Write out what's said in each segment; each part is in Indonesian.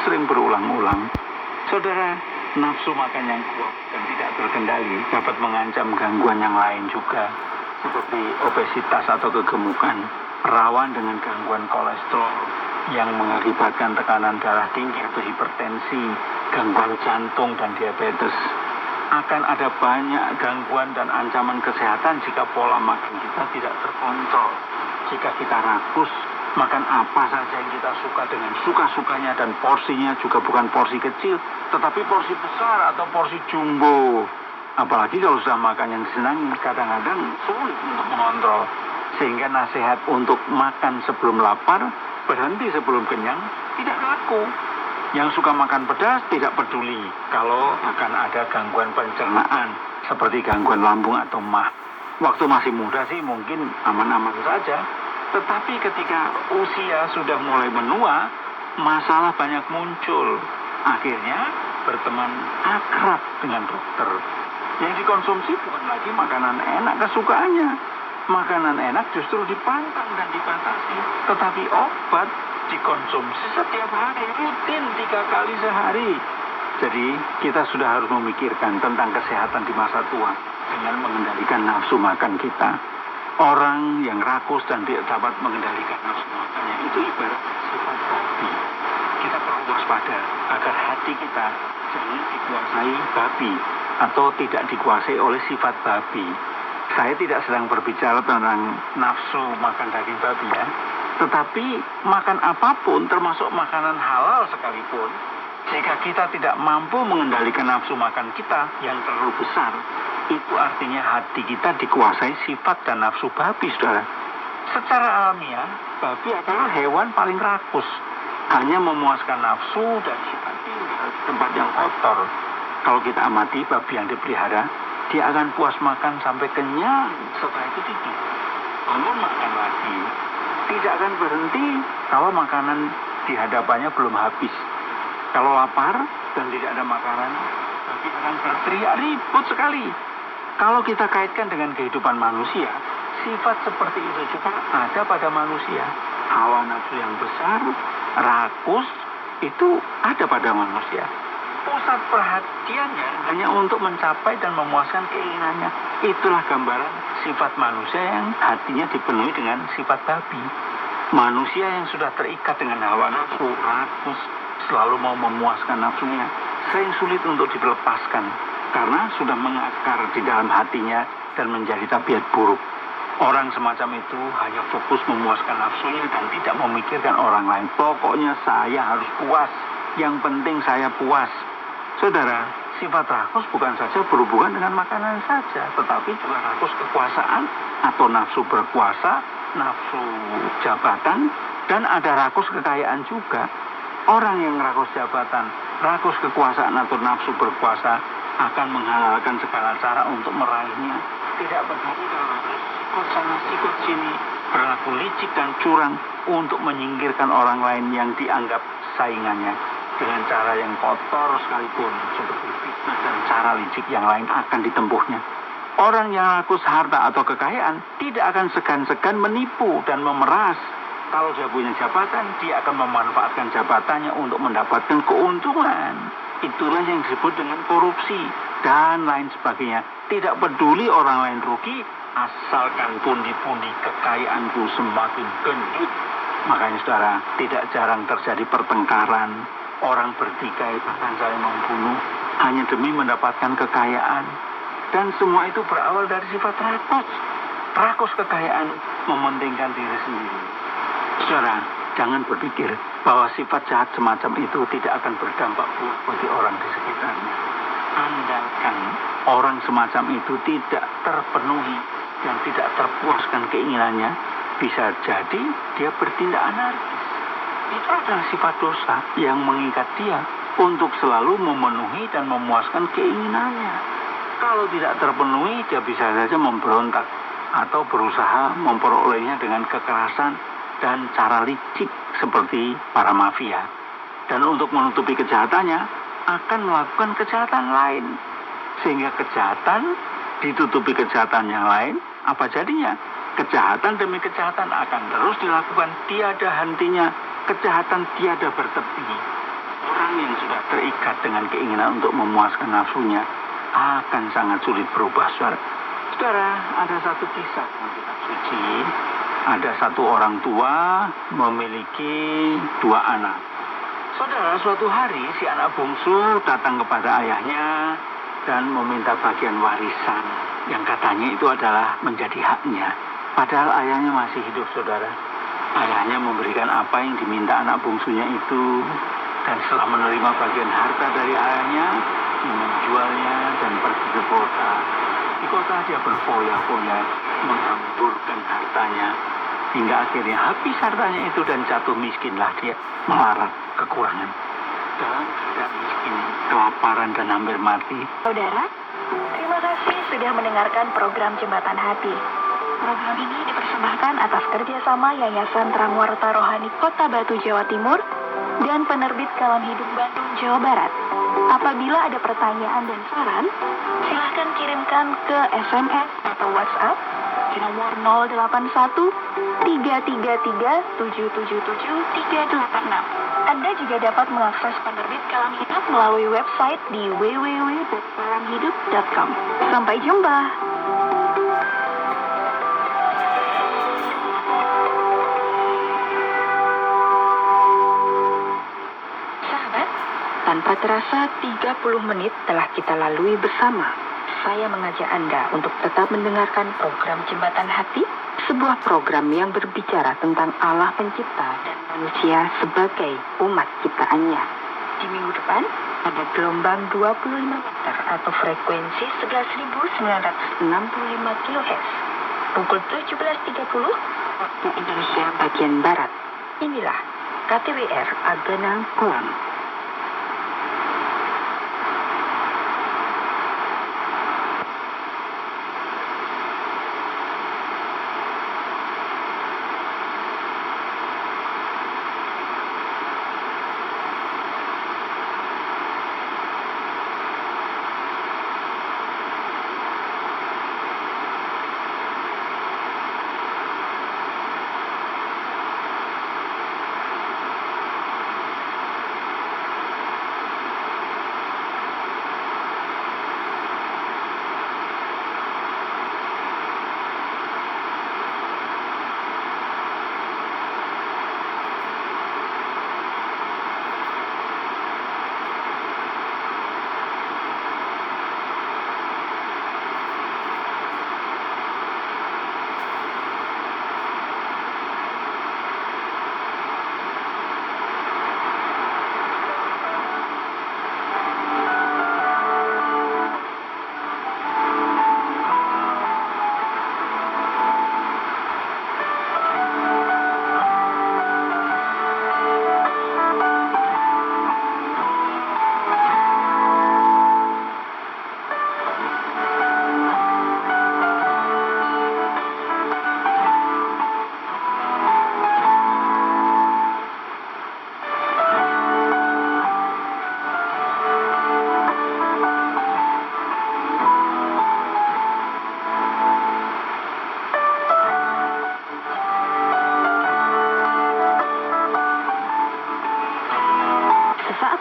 sering berulang-ulang. Saudara, nafsu makan yang kuat dan tidak terkendali dapat mengancam gangguan yang lain juga, seperti obesitas atau kegemukan, rawan dengan gangguan kolesterol yang mengakibatkan tekanan darah tinggi atau hipertensi, gangguan jantung dan diabetes. Akan ada banyak gangguan dan ancaman kesehatan jika pola makan kita tidak terkontrol. Jika kita rakus, makan apa saja yang kita suka dengan suka-sukanya, dan porsinya juga bukan porsi kecil, tetapi porsi besar atau porsi jumbo. Apalagi kalau sudah makan yang disenangi, kadang-kadang sulit untuk mengontrol. Sehingga nasihat untuk makan sebelum lapar, berhenti sebelum kenyang, tidak laku. Yang suka makan pedas tidak peduli kalau akan ada gangguan pencernaan, seperti gangguan lambung atau mah. Waktu masih muda sih mungkin aman-aman saja. Tetapi ketika usia sudah mulai menua, masalah banyak muncul. Akhirnya berteman akrab dengan dokter. Yang dikonsumsi bukan lagi makanan enak kesukaannya. Makanan enak justru dipantang dan dibatasi. Tetapi obat dikonsumsi setiap hari, rutin 3 kali sehari. Jadi kita sudah harus memikirkan tentang kesehatan di masa tua dengan mengendalikan nafsu makan kita. Orang yang rakus dan tidak dapat mengendalikan nafsu makannya itu ibarat sifat babi. Kita perlu waspada agar hati kita jangan dikuasai babi atau tidak dikuasai oleh sifat babi. Saya tidak sedang berbicara tentang nafsu makan daging babi ya. Tetapi makan apapun, termasuk makanan halal sekalipun, jika kita tidak mampu mengendalikan nafsu makan kita yang terlalu besar, itu artinya hati kita dikuasai sifat dan nafsu babi, saudara. Secara alamiah, babi adalah hewan paling rakus. Hanya memuaskan nafsu dan sifat tinggal di tempat yang kotor. Kalau kita amati babi yang dipelihara, dia akan puas makan sampai kenyang, setelah itu tidur. Bangun makan lagi. Tidak akan berhenti kalau makanan di hadapannya belum habis. Kalau lapar dan tidak ada makanan, babi akan berteriak ribut sekali. Kalau kita kaitkan dengan kehidupan manusia, sifat seperti itu juga ada pada manusia. Hawa nafsu yang besar, rakus, itu ada pada manusia. Pusat perhatiannya hanya untuk mencapai dan memuaskan keinginannya. Itulah gambaran sifat manusia yang hatinya dipenuhi dengan sifat babi. Manusia yang sudah terikat dengan hawa nafsu, rakus, selalu mau memuaskan nafsunya, sering sulit untuk dilepaskan karena sudah mengakar di dalam hatinya dan menjadi tabiat buruk. Orang semacam itu hanya fokus memuaskan nafsunya dan tidak memikirkan orang lain. Pokoknya saya harus puas, yang penting saya puas. Saudara, sifat rakus bukan saja berhubungan dengan makanan saja, tetapi juga rakus kekuasaan atau nafsu berkuasa, nafsu jabatan, dan ada rakus kekayaan juga. Orang yang rakus jabatan, rakus kekuasaan atau nafsu berkuasa akan menghalalkan segala cara untuk meraihnya. Tidak peduli kalau rakus sikut sana sikut sini, berlaku licik dan curang untuk menyingkirkan orang lain yang dianggap saingannya. Dengan cara yang kotor sekalipun, seperti fitnah dan cara licik yang lain akan ditempuhnya. Orang yang rakus harta atau kekayaan tidak akan segan-segan menipu dan memeras. Kalau dia punya jabatan, dia akan memanfaatkan jabatannya untuk mendapatkan keuntungan. Itulah yang disebut dengan korupsi dan lain sebagainya. Tidak peduli orang lain rugi, asalkan pundi-pundi kekayaanku semakin gendut. Makanya saudara, tidak jarang terjadi pertengkaran. Orang bertikai bahkan saling membunuh hanya demi mendapatkan kekayaan. Dan semua itu berawal dari sifat rakus. Rakus kekayaan, mementingkan diri sendiri. Saudara, jangan berpikir bahwa sifat jahat semacam itu tidak akan berdampak buruk bagi orang di sekitarnya. Andalkan orang semacam itu tidak terpenuhi dan tidak terpuaskan keinginannya, bisa jadi dia bertindak anarkis. Itu adalah sifat dosa yang mengikat dia untuk selalu memenuhi dan memuaskan keinginannya. Kalau tidak terpenuhi, dia bisa saja memberontak atau berusaha memperolehnya dengan kekerasan dan cara licik seperti para mafia. Dan untuk menutupi kejahatannya, akan melakukan kejahatan lain. Sehingga kejahatan ditutupi kejahatan yang lain, apa jadinya? Kejahatan demi kejahatan akan terus dilakukan, tiada hentinya. Kejahatan tiada bertepi. terikat dengan keinginan untuk memuaskan nafsunya, akan sangat sulit berubah, saudara. Saudara, ada satu kisah dalam kitab suci. Ada satu orang tua memiliki dua anak. Saudara, suatu hari si anak bungsu datang kepada ayahnya dan meminta bagian warisan yang katanya itu adalah menjadi haknya. Padahal ayahnya masih hidup, saudara. Ayahnya memberikan apa yang diminta anak bungsunya itu. Dan setelah menerima bagian harta dari ayahnya, dia menjualnya dan pergi ke kota. Di kota dia berfoya-foya, menghamburkan hartanya. Hingga akhirnya habis hartanya itu dan jatuh miskinlah dia, melarat, kekurangan. Dalam keadaan miskin, kelaparan dan hampir mati. Saudara, terima kasih sudah mendengarkan program Jembatan Hati. Program ini dipersembahkan atas kerjasama Yayasan Trangwarta Rohani Kota Batu, Jawa Timur, dan Penerbit Kalam Hidup Bandung, Jawa Barat. Apabila ada pertanyaan dan saran, silahkan kirimkan ke SMS atau WhatsApp di nomor 081 333 777 386. Anda juga dapat mengakses penerbit Kalam Hidup melalui website di www.kalamhidup.com. Sampai jumpa. Sahabat, tanpa terasa 30 menit telah kita lalui bersama. Saya mengajak Anda untuk tetap mendengarkan program Jembatan Hati, sebuah program yang berbicara tentang Allah Pencipta dan manusia sebagai umat ciptaannya. Di minggu depan, ada gelombang 25 meter atau frekuensi 11.965 kHz. Pukul 17.30 waktu Indonesia bagian Barat. Inilah KTWR Aganang Kolam.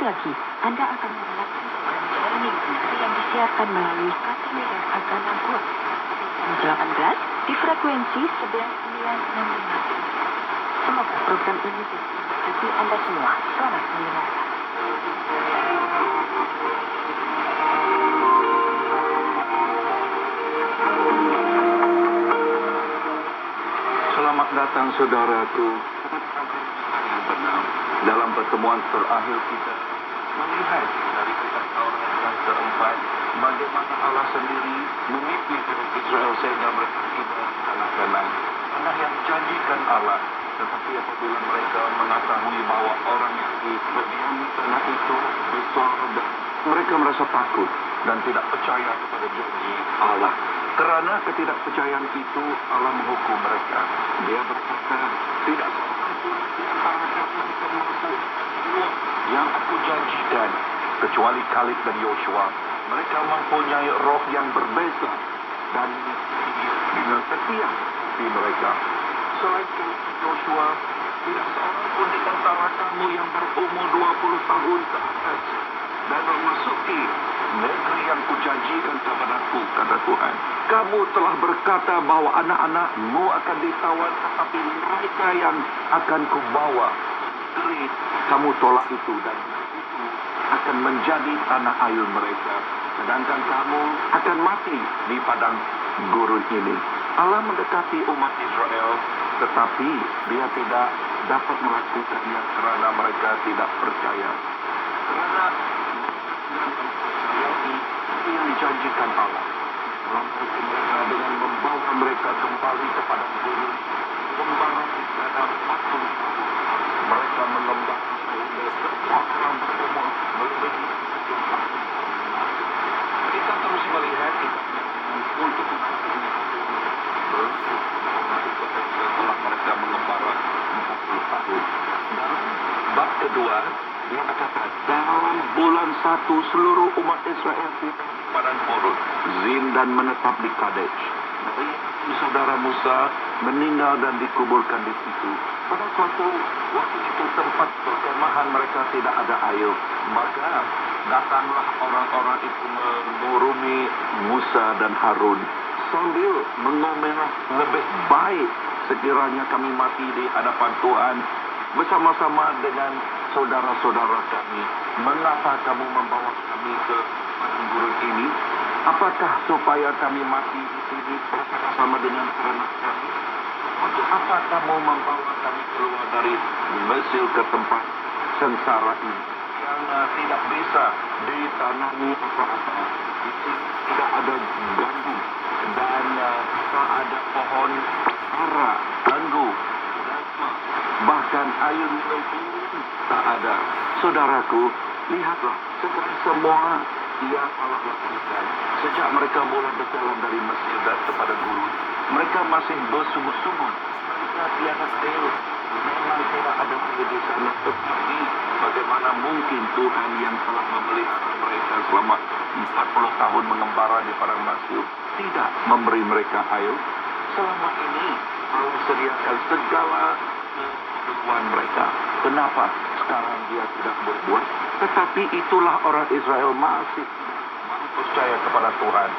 Lagi, Anda akan mendengarkan program Jalan yang disiarkan melalui KTWR Aganang Kolam jam 18 di frekuensi 11965. Semoga program ini bermanfaat Anda semua. Selamat mendengarkan. Selamat datang saudaraku. Dalam pertemuan terakhir kita melihat dari kitab Taurat yang keempat bagaimana Allah sendiri memimpin Israel sehingga mereka tiba di tanah Kanaan, tanah yang dijanjikan Allah. Tetapi apabila mereka mengetahui bahwa orang yang berdiam di tanah itu besar dan mereka merasa takut dan tidak percaya kepada janji Allah. Kerana ketidakpercayaan itu Allah menghukum mereka. Dia berkata, tidak seorang pun di antara kamu bisa masuk yang aku janjikan kecuali Kaleb dan Yosua. Mereka mempunyai roh yang berbeza dan dengan setia di mereka. Selain Kaleb dan Yosua, tidak seorang pun di antara kamu yang berumur 20 tahun ke atas menempati negeri yang kujanjikan kepadaku, kata Tuhan. Kamu telah berkata bahwa anak-anakmu akan ditawan, tetapi mereka yang akan kubawa negeri, kamu tolak itu, dan itu akan menjadi tanah ayun mereka. Sedangkan kamu akan mati di padang gurun ini. Allah mendekati umat Israel, tetapi dia tidak dapat melakukannya karena mereka tidak percaya. Karena itu yang dijanjikan Allah. Mereka dengan membawa mereka kembali kepada gurun, mengembara dalam 40 tahun. Mereka mengembara sehingga semua orang berumur melebihi 70 tahun. Kita terus melihat untuk setelah mereka mengembara 40 tahun. Dan bab kedua, dia katakan dalam bulan 1 seluruh umat Israel pindah ke padang gurun Zin dan menetap di Kadesh. Saudara Musa meninggal dan dikuburkan di situ. Pada suatu waktu itu tempat perkemahan mereka tidak ada air, maka datanglah orang-orang itu menuruni Musa dan Harun sambil mengomel, lebih baik sekiranya kami mati di hadapan Tuhan bersama-sama dengan saudara-saudara kami. Mengapa kamu membawa kami ke padang gurun ini? Apakah supaya kami mati di sini bersama dengan anak kami? Untuk apa kamu membawa kami keluar dari Mesir ke tempat sengsara ini yang tidak bisa ditanami apa-apa? Tidak ada gandum dan tak ada pohon ara, anggur, bahkan air minum pun tak ada. Saudaraku, lihatlah semua yang Allah lakukan sejak mereka mula berjalan dari Mesir dan kepada gurun. Mereka masih bersungguh-sungguh. Mereka tiada air. Memang tidak ada air di sana. Tetapi bagaimana mungkin Tuhan yang telah memelihara mereka selama 40 tahun mengembara di padang Mesir tidak memberi mereka air? Selama ini Allah sediakan segala kebutuhan mereka. Kenapa sekarang dia tidak berbuat? Tetapi itulah orang Israel masih percaya kepada Tuhan.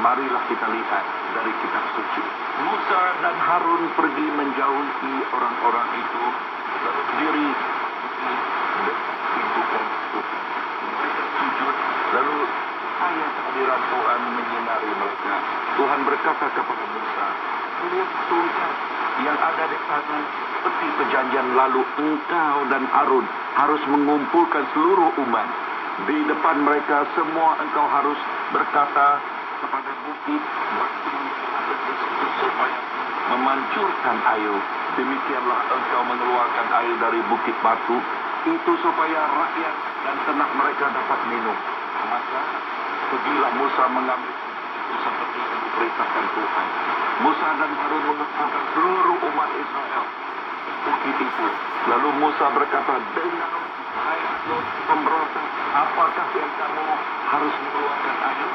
Marilah kita lihat dari kitab suci. Musa dan Harun pergi menjauhi orang-orang itu, lalu berdiri di pintu Tuhan. Mereka sujud, lalu cahaya kehadiran Tuhan menyinari mereka. Tuhan berkata kepada Musa, lihat Tuhan yang ada di sana seperti perjanjian lalu, engkau dan Harun harus mengumpulkan seluruh umat. Di depan mereka semua engkau harus berkata kepada bukit batu supaya memancurkan air. Demikianlah engkau mengeluarkan air dari bukit batu itu supaya rakyat dan ternak mereka dapat minum. Maka pergilah Musa mengambil itu seperti yang diperintahkan Tuhan. Musa dan Harun mengumpulkan seluruh umat Israel bukit itu. Lalu Musa berkata, dengar hai pemberontak, apakah yang kamu harus mengeluarkan air?